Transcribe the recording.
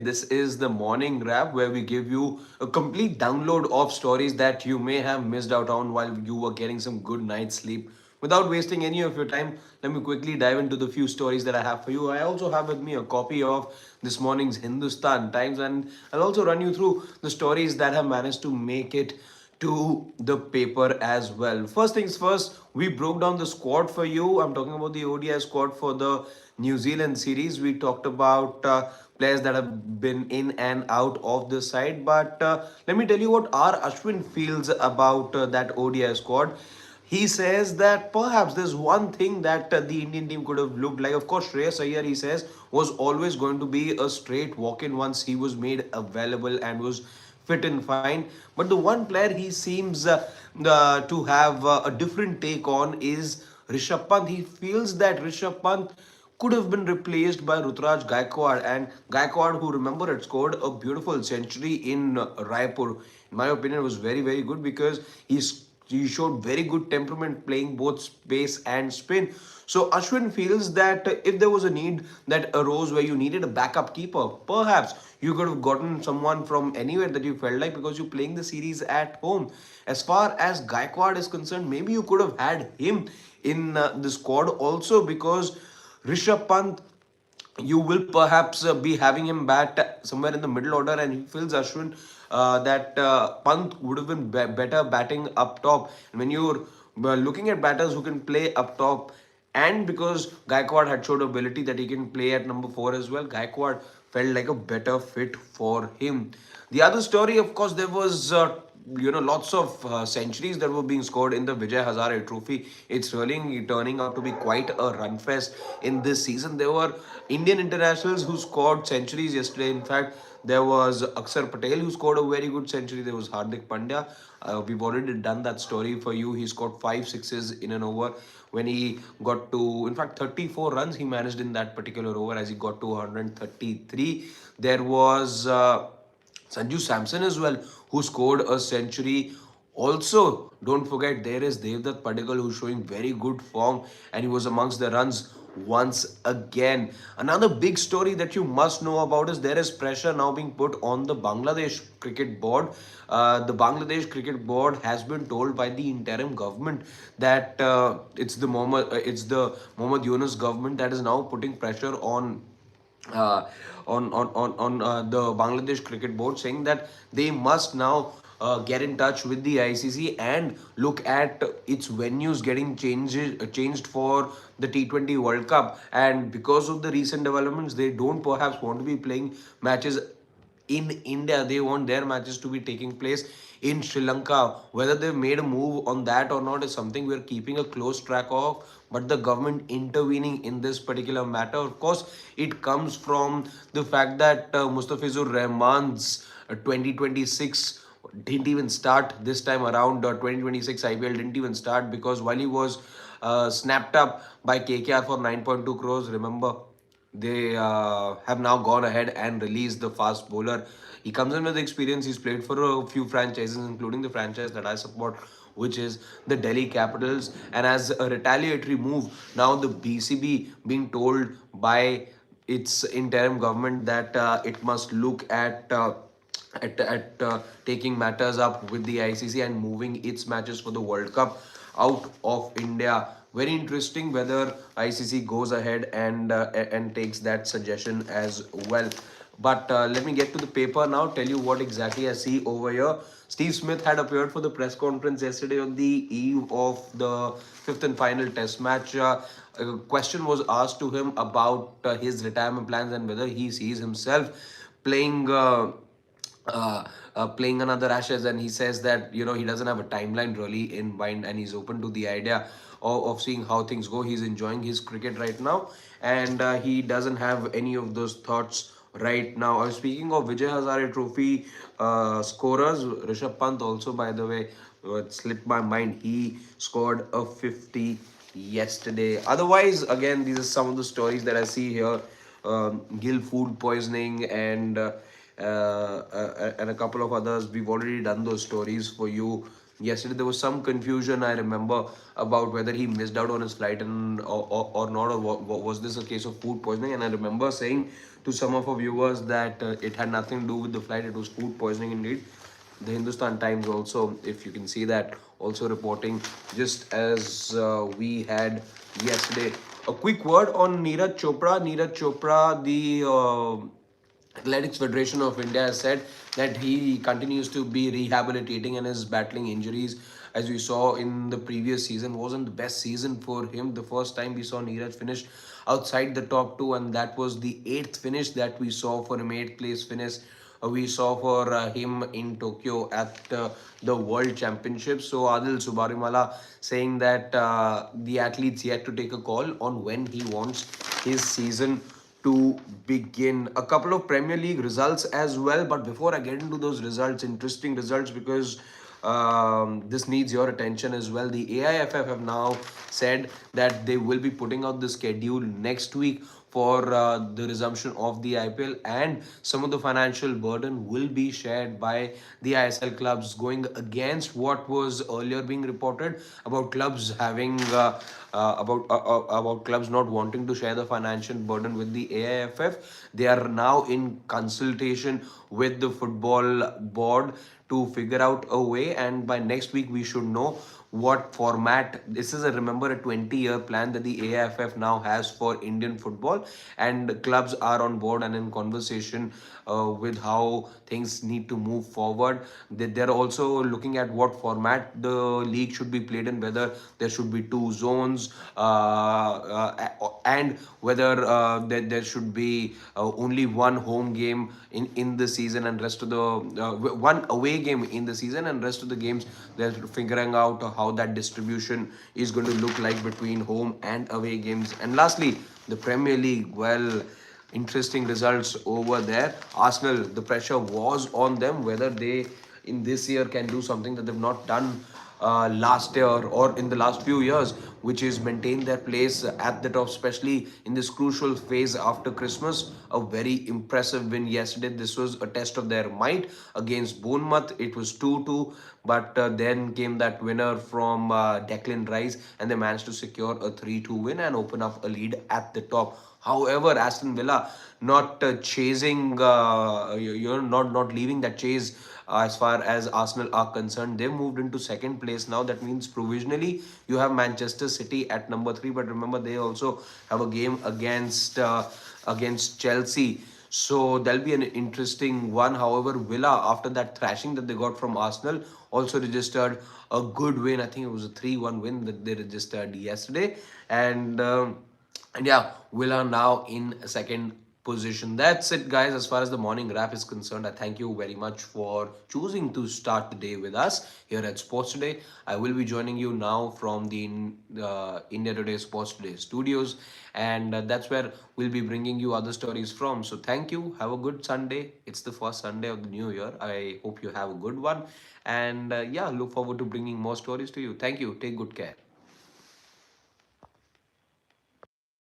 This is the morning wrap where we give you a complete download of stories that you may have missed out on while you were getting some good night's sleep. Without wasting any of your time, let me quickly dive into the few stories that I have for you. I also have with me a copy of this morning's Hindustan Times, and I'll also run you through the stories that have managed to make it to the paper as well. First things first, we broke down the squad for you. I'm talking about the ODI squad for the New Zealand series. We talked about players that have been in and out of the side. But let me tell you what our Ashwin feels about that ODI squad. He says that perhaps there's one thing that the Indian team could have looked like. Of course, Shreyas Iyer, he says, was always going to be a straight walk-in once he was made available and was fit and fine. But the one player he seems to have a different take on is Rishabh Pant. He feels that Rishabh Pant could have been replaced by Ruturaj Gaikwad, and Gaikwad, who remember had scored a beautiful century in Raipur. In my opinion, was very good because he showed very good temperament playing both space and spin. So Ashwin feels that if there was a need that arose where you needed a backup keeper, perhaps you could have gotten someone from anywhere that you felt like because you're playing the series at home. As far as Gaikwad is concerned, maybe you could have had him in the squad also because Rishabh Pant, you will perhaps be having him bat somewhere in the middle order, and he feels Ashwin that Pant would have been better batting up top. And when you're looking at batters who can play up top, and because Gaikwad had showed ability that he can play at number 4 as well, Gaikwad felt like a better fit for him. The other story, of course, there was lots of centuries that were being scored in the Vijay Hazare Trophy. It's really turning out to be quite a run fest in this season. There were Indian internationals who scored centuries yesterday. In fact, there was Akshar Patel who scored a very good century. There was Hardik Pandya. We've already done that story for you. He scored 5 sixes in an over when he got to, in fact, 34 runs he managed in that particular over as he got to 133. There was Sanju Samson as well, who scored a century. Also, don't forget there is Devdutt Padikkal who's showing very good form and he was amongst the runs once again. Another big story that you must know about is there is pressure now being put on the Bangladesh Cricket Board. The Bangladesh Cricket Board has been told by the interim government that it's the Mohammad Yunus government that is now putting pressure uh, on the Bangladesh Cricket Board, saying that they must now get in touch with the ICC and look at its venues getting changed for the T20 World Cup. And because of the recent developments, they don't perhaps want to be playing matches in India. They want their matches to be taking place in Sri Lanka. Whether they've made a move on that or not is something we're keeping a close track of. But the government intervening in this particular matter, of course, it comes from the fact that Mustafizur Rahman's 2026 didn't even start this time around. 2026 IPL didn't even start because while he was snapped up by KKR for 9.2 crores, remember, they have now gone ahead and released the fast bowler. He comes in with experience. He's played for a few franchises, including the franchise that I support, which is the Delhi Capitals. And as a retaliatory move, now the BCB being told by its interim government that it must look at taking matters up with the ICC and moving its matches for the World Cup out of India. Very interesting whether ICC goes ahead and takes that suggestion as well. But let me get to the paper now, tell you what exactly I see over here. Steve Smith had appeared for the press conference yesterday on the eve of the fifth and final test match. A question was asked to him about his retirement plans and whether he sees himself playing playing another Ashes, and he says that he doesn't have a timeline really in mind, and he's open to the idea of seeing how things go. He's enjoying his cricket right now, and he doesn't have any of those thoughts right now. I was speaking of Vijay Hazare Trophy scorers. Rishabh Pant also, by the way, it slipped my mind. He scored a 50 yesterday. Otherwise, again, these are some of the stories that I see here. Gill food poisoning and a couple of others. We've already done those stories for you. Yesterday there was some confusion, I remember, about whether he missed out on his flight and or not, or was this a case of food poisoning. And I remember saying to some of our viewers that it had nothing to do with the flight, it was food poisoning indeed. The Hindustan Times also, if you can see that, also reporting just as we had yesterday. A quick word on Neeraj Chopra. Neeraj Chopra, the Athletics Federation of India, has said that he continues to be rehabilitating and is battling injuries. As we saw in the previous season, wasn't the best season for him. The first time we saw Neeraj finish outside the top two, and that was the eighth finish that we saw for him, eighth place finish we saw for him in Tokyo at the World Championships. So Adil Subarimala saying that the athlete's yet to take a call on when he wants his season to begin. A couple of Premier League results as well, but before I get into those results, interesting results, because this needs your attention as well. The AIFF have now said that they will be putting out the schedule next week for the resumption of the IPL, and some of the financial burden will be shared by the ISL clubs, going against what was earlier being reported about clubs having about clubs not wanting to share the financial burden with the AIFF. They are now in consultation with the football board to figure out a way, and by next week we should know what format. This is a, remember, a 20-year plan that the AIFF now has for Indian football, and clubs are on board and in conversation with how things need to move forward. They're also looking at what format the league should be played in, whether there should be two zones, and whether there should be only one home game in the season, and rest of the one away game in the season, and rest of the games they're figuring out how that distribution is going to look like between home and away games. And lastly, the Premier League, well, interesting results over there. Arsenal, the pressure was on them whether they in this year can do something that they've not done last year or in the last few years, which is maintain their place at the top, especially in this crucial phase after Christmas. A very impressive win yesterday. This was a test of their might against Bournemouth. It was 2-2, but then came that winner from Declan Rice, and they managed to secure a 3-2 win and open up a lead at the top. However, Aston Villa not chasing, you're not leaving that chase as far as Arsenal are concerned. They've moved into second place now. That means provisionally you have Manchester City at number three, but remember they also have a game against Chelsea. So there'll be an interesting one. However, Villa, after that thrashing that they got from Arsenal, also registered a good win. I think it was a 3-1 win that they registered yesterday. And yeah, Villa now in second position. That's it, guys. As far as the morning wrap is concerned, I thank you very much for choosing to start the day with us here at Sports Today. I will be joining you now from the India Today Sports Today studios, and that's where we'll be bringing you other stories from. So thank you. Have a good Sunday. It's the first Sunday of the new year. I hope you have a good one, and yeah, look forward to bringing more stories to you. Thank you. Take good care.